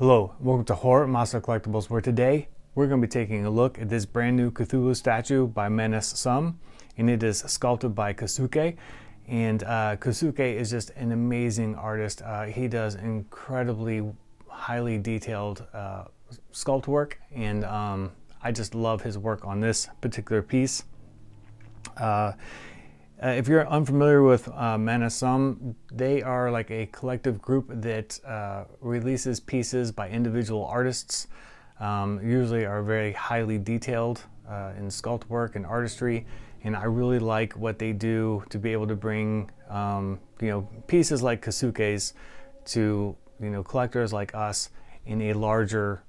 Hello, welcome to Horror Monster Collectibles, where today we're going to be taking a look at this brand new Cthulhu statue by S+U+M, and it is sculpted by Keisuke. And Keisuke is just an amazing artist. He does incredibly highly detailed sculpt work, and I just love his work on this particular piece. If you're unfamiliar with S+U+M, they are like a collective group that releases pieces by individual artists. Usually are very highly detailed in sculpt work and artistry, and I really like what they do to be able to bring pieces like Keisuke's to collectors like us in a larger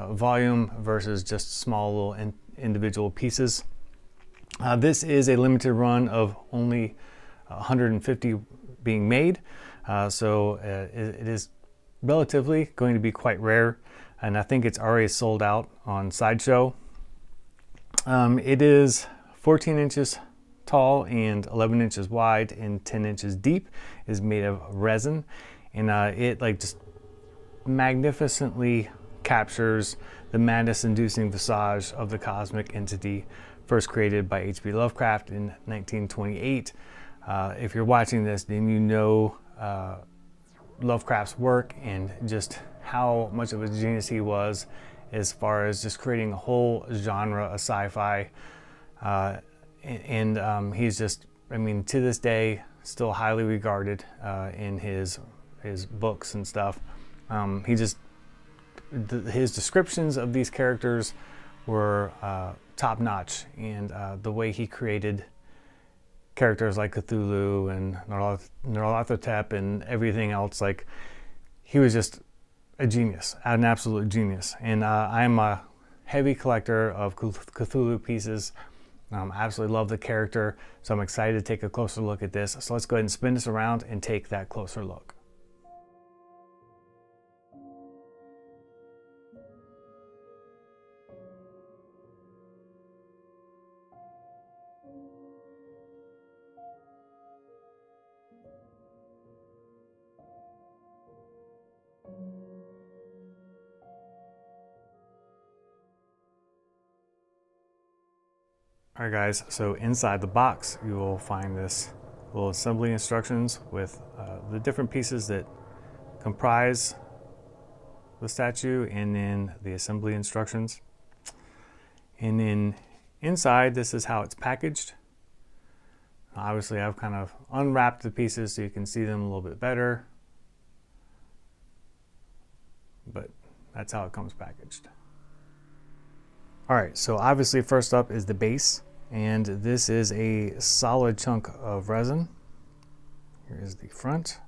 volume versus just small little individual pieces. This is a limited run of only 150 being made, so it is relatively going to be quite rare, and I think it's already sold out on Sideshow. It is 14 inches tall and 11 inches wide and 10 inches deep. It is made of resin, and it just magnificently captures the madness-inducing visage of the cosmic entity first created by H.P. Lovecraft in 1928. If you're watching this, then you know Lovecraft's work and just how much of a genius he was as far as just creating a whole genre of sci-fi. He's just, to this day, still highly regarded in his books and stuff. His descriptions of these characters were top-notch, and the way he created characters like Cthulhu and Nyarlathotep and everything else, he was just a genius, an absolute genius. And I'm a heavy collector of Cthulhu pieces. I absolutely love the character, so I'm excited to take a closer look at this. So let's go ahead and spin this around and take that closer look. Alright guys, so inside the box you will find this little assembly instructions with the different pieces that comprise the statue, and then the assembly instructions. And then inside, this is how it's packaged. Obviously I've kind of unwrapped the pieces so you can see them a little bit better, but that's how it comes packaged. Alright, so obviously first up is the base, and this is a solid chunk of resin. Here is the front.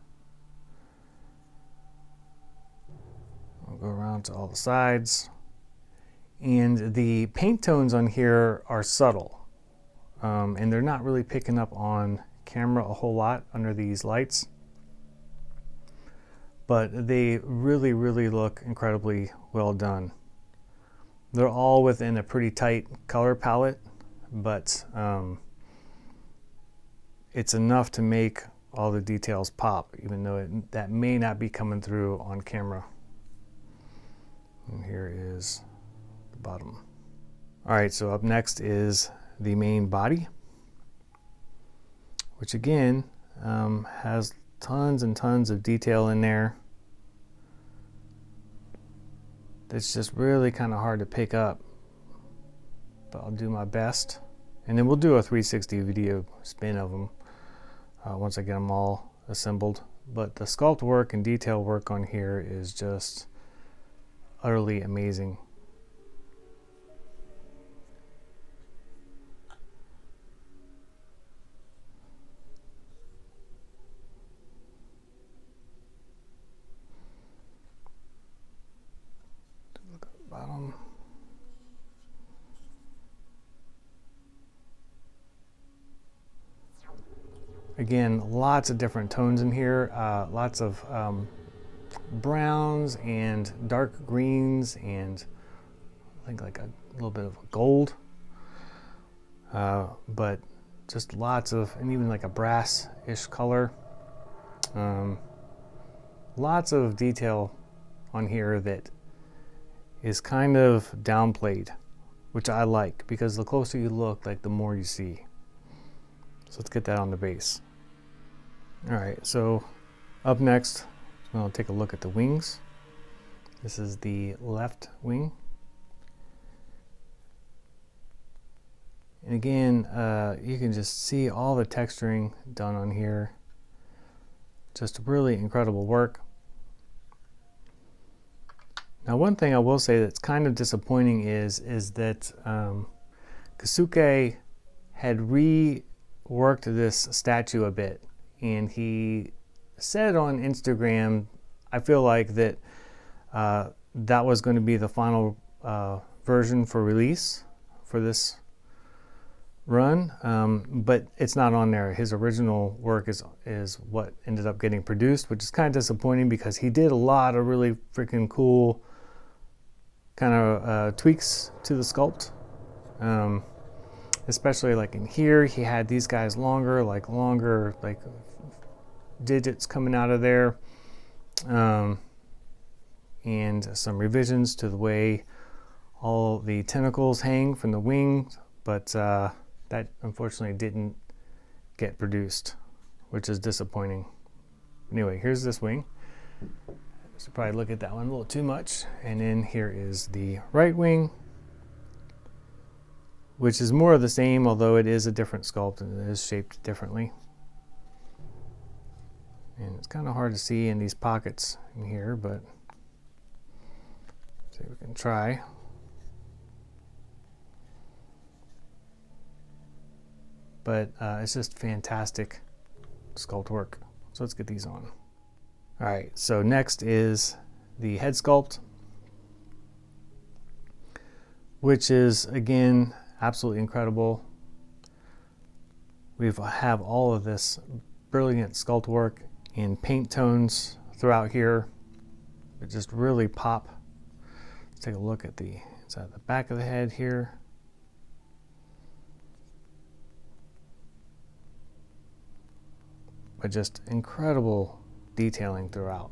I'll go around to all the sides. And the paint tones on here are subtle, and they're not really picking up on camera a whole lot under these lights, but they really look incredibly well done. They're all within a pretty tight color palette, but it's enough to make all the details pop, even though that may not be coming through on camera. And here is the bottom. All right, so up next is the main body, which again has tons and tons of detail in there. It's just really kind of hard to pick up, but I'll do my best. And then we'll do a 360 video spin of them once I get them all assembled. But the sculpt work and detail work on here is just utterly amazing. Look at the bottom. Again, lots of different tones in here, lots of browns and dark greens, and I think like a little bit of gold, but just lots of, and even like a brass-ish color. Lots of detail on here that is kind of downplayed, which I like, because the closer you look, like the more you see. So let's get that on the base. All right, so up next, we'll take a look at the wings. This is the left wing. And again, you can just see all the texturing done on here. Just really incredible work. Now, one thing I will say that's kind of disappointing is that Keisuke had reworked this statue a bit, and he said on Instagram, I feel like that that was going to be the final version for release for this run, but it's not on there. His original work is what ended up getting produced, which is kind of disappointing because he did a lot of really freaking cool kind of tweaks to the sculpt, especially like in here he had these guys longer like digits coming out of there, and some revisions to the way all the tentacles hang from the wings, but that unfortunately didn't get produced, which is disappointing. Anyway, here's this wing. I should probably look at that one a little too much. And then here is the right wing, which is more of the same, although it is a different sculpt and it is shaped differently. And it's kind of hard to see in these pockets in here, but see if we can try. But it's just fantastic sculpt work. So let's get these on. All right, so next is the head sculpt, which is, again, absolutely incredible. We have all of this brilliant sculpt work in paint tones throughout here that just really pop. Let's take a look at the inside the back of the head here. But just incredible detailing throughout.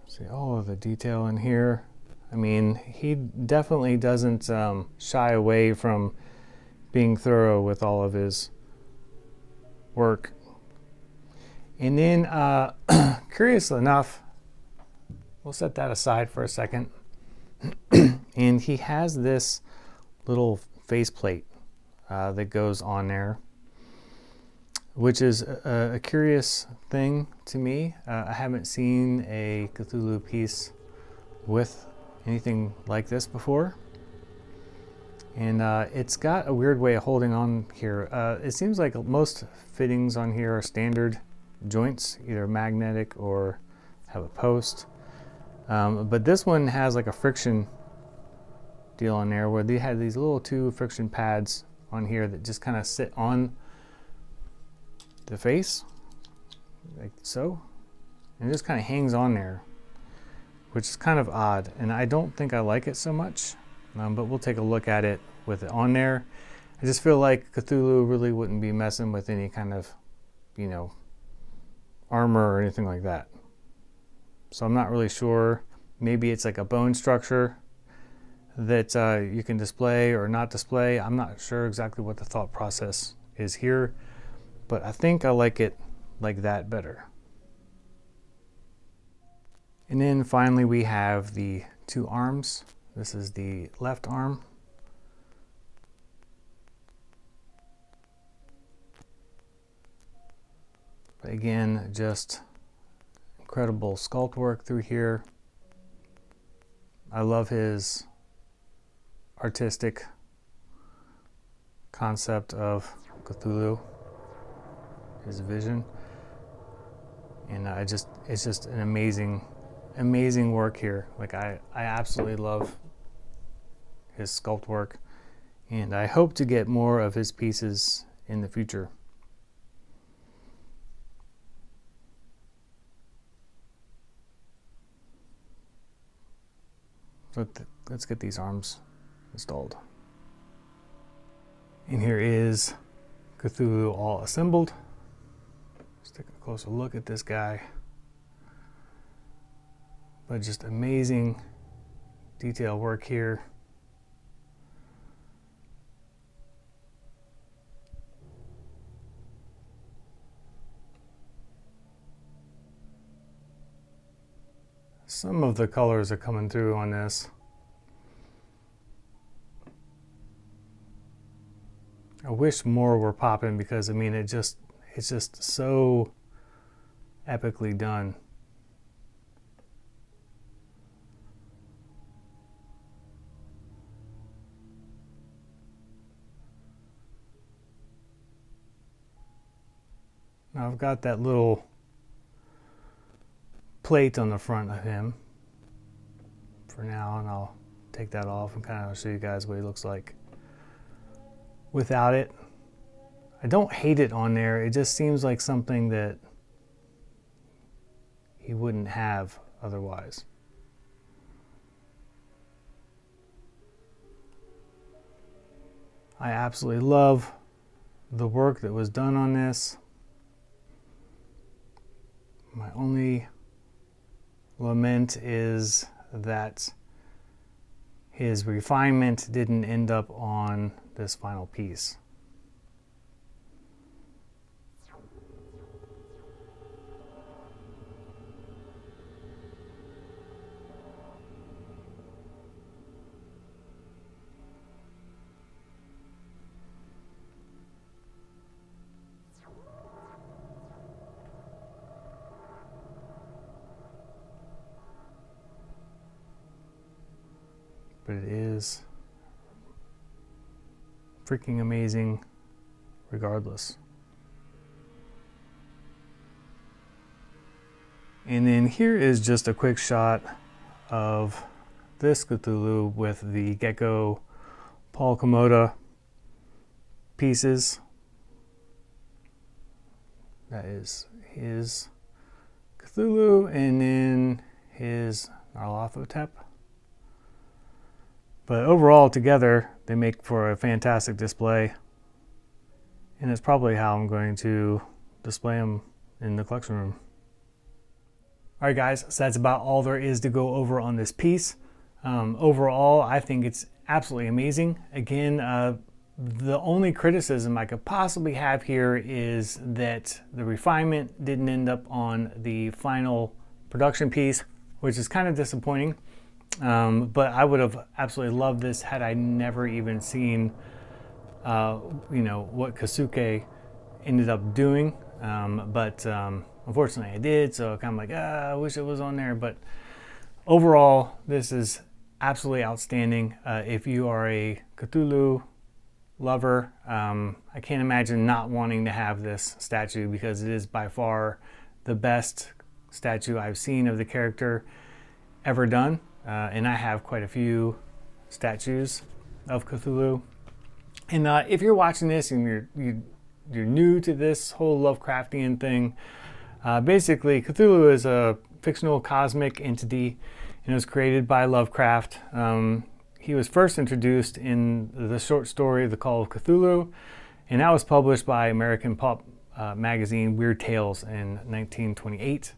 See all of the detail in here. I mean, he definitely doesn't shy away from being thorough with all of his work. And then, curiously enough, we'll set that aside for a second. And he has this little faceplate that goes on there, which is a curious thing to me. I haven't seen a Cthulhu piece with anything like this before, and it's got a weird way of holding on here. It seems like most fittings on here are standard joints, either magnetic or have a post, but this one has like a friction deal on there where they have these little two friction pads on here that just kind of sit on the face like so, and it just kind of hangs on there, which is kind of odd, and I don't think I like it so much, but we'll take a look at it with it on there. I just feel like Cthulhu really wouldn't be messing with any kind of, you know, armor or anything like that, so I'm not really sure. Maybe it's like a bone structure that you can display or not display. I'm not sure exactly what the thought process is here, but I think I like it like that better. And then finally we have the two arms. This is the left arm. But again, just incredible sculpt work through here. I love his artistic concept of Cthulhu, his vision, and it's just an amazing work here. Like I absolutely love his sculpt work, and I hope to get more of his pieces in the future. So let's get these arms installed. And here is Cthulhu all assembled. Let's take a closer look at this guy. But just amazing detail work here. Some of the colors are coming through on this. I wish more were popping because I mean it's just so epically done. Now I've got that little plate on the front of him for now, and I'll take that off and kind of show you guys what he looks like without it. I don't hate it on there. It just seems like something that he wouldn't have otherwise. I absolutely love the work that was done on this. My only lament is that his refinement didn't end up on this final piece. But it is freaking amazing regardless. And then here is just a quick shot of this Cthulhu with the Gecko Paul Komoda pieces. That is his Cthulhu, and then his Nyarlathotep. But overall, together, they make for a fantastic display. And it's probably how I'm going to display them in the collection room. All right, guys, so that's about all there is to go over on this piece. Overall, I think it's absolutely amazing. Again, the only criticism I could possibly have here is that the refinement didn't end up on the final production piece, which is kind of disappointing. But I would have absolutely loved this had I never even seen, what Keisuke ended up doing. But unfortunately I did, so kind of like, I wish it was on there. But overall, this is absolutely outstanding. If you are a Cthulhu lover, I can't imagine not wanting to have this statue because it is by far the best statue I've seen of the character ever done. And I have quite a few statues of Cthulhu. And if you're watching this and you're new to this whole Lovecraftian thing, basically Cthulhu is a fictional cosmic entity and it was created by Lovecraft. He was first introduced in the short story The Call of Cthulhu, and that was published by American pulp magazine Weird Tales in 1928.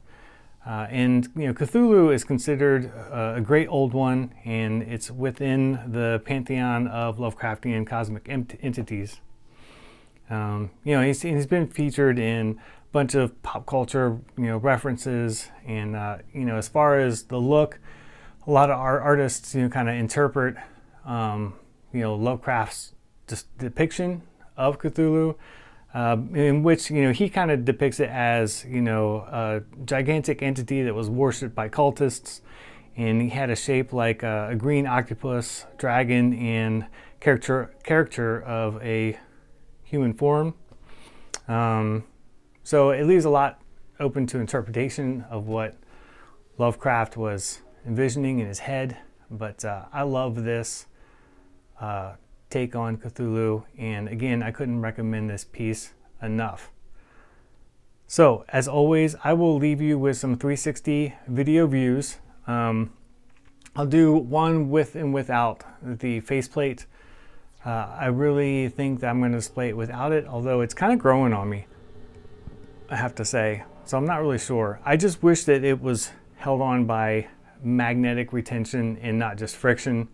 And Cthulhu is considered a great old one, and it's within the pantheon of Lovecraftian cosmic entities. He's been featured in a bunch of pop culture references, and as far as the look, a lot of artists kind of interpret Lovecraft's depiction of Cthulhu. In which he kind of depicts it as a gigantic entity that was worshipped by cultists, and he had a shape like a green octopus, dragon, and caricature of a human form. So it leaves a lot open to interpretation of what Lovecraft was envisioning in his head. But I love this take on Cthulhu, and again, I couldn't recommend this piece enough. So as always, I will leave you with some 360 video views. I'll do one with and without the faceplate. I really think that I'm going to display it without it, although it's kind of growing on me. I have to say. So I'm not really sure. I just wish that it was held on by magnetic retention and not just friction.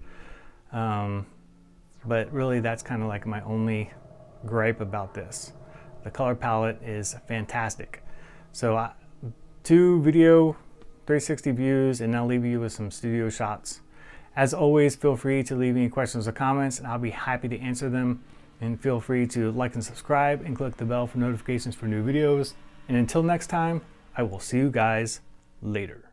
But really that's kind of like my only gripe about this. The color palette is fantastic. So 2 video 360 views, and I'll leave you with some studio shots. As always, feel free to leave any questions or comments and I'll be happy to answer them. And feel free to like and subscribe and click the bell for notifications for new videos. And until next time, I will see you guys later.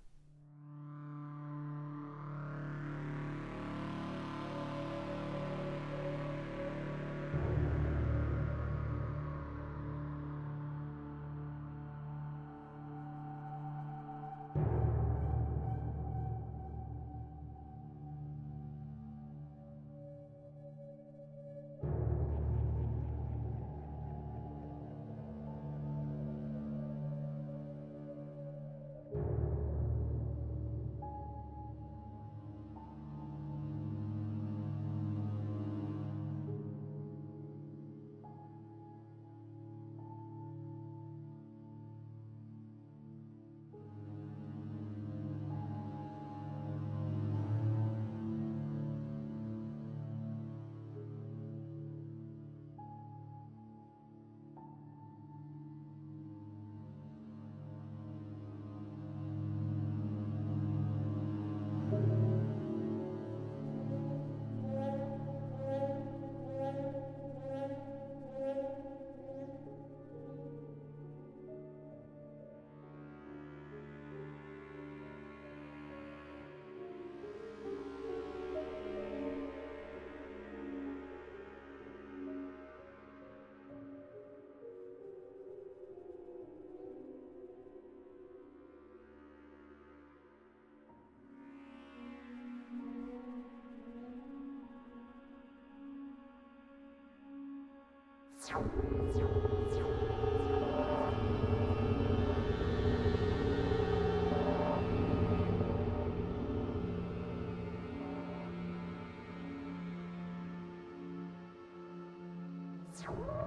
You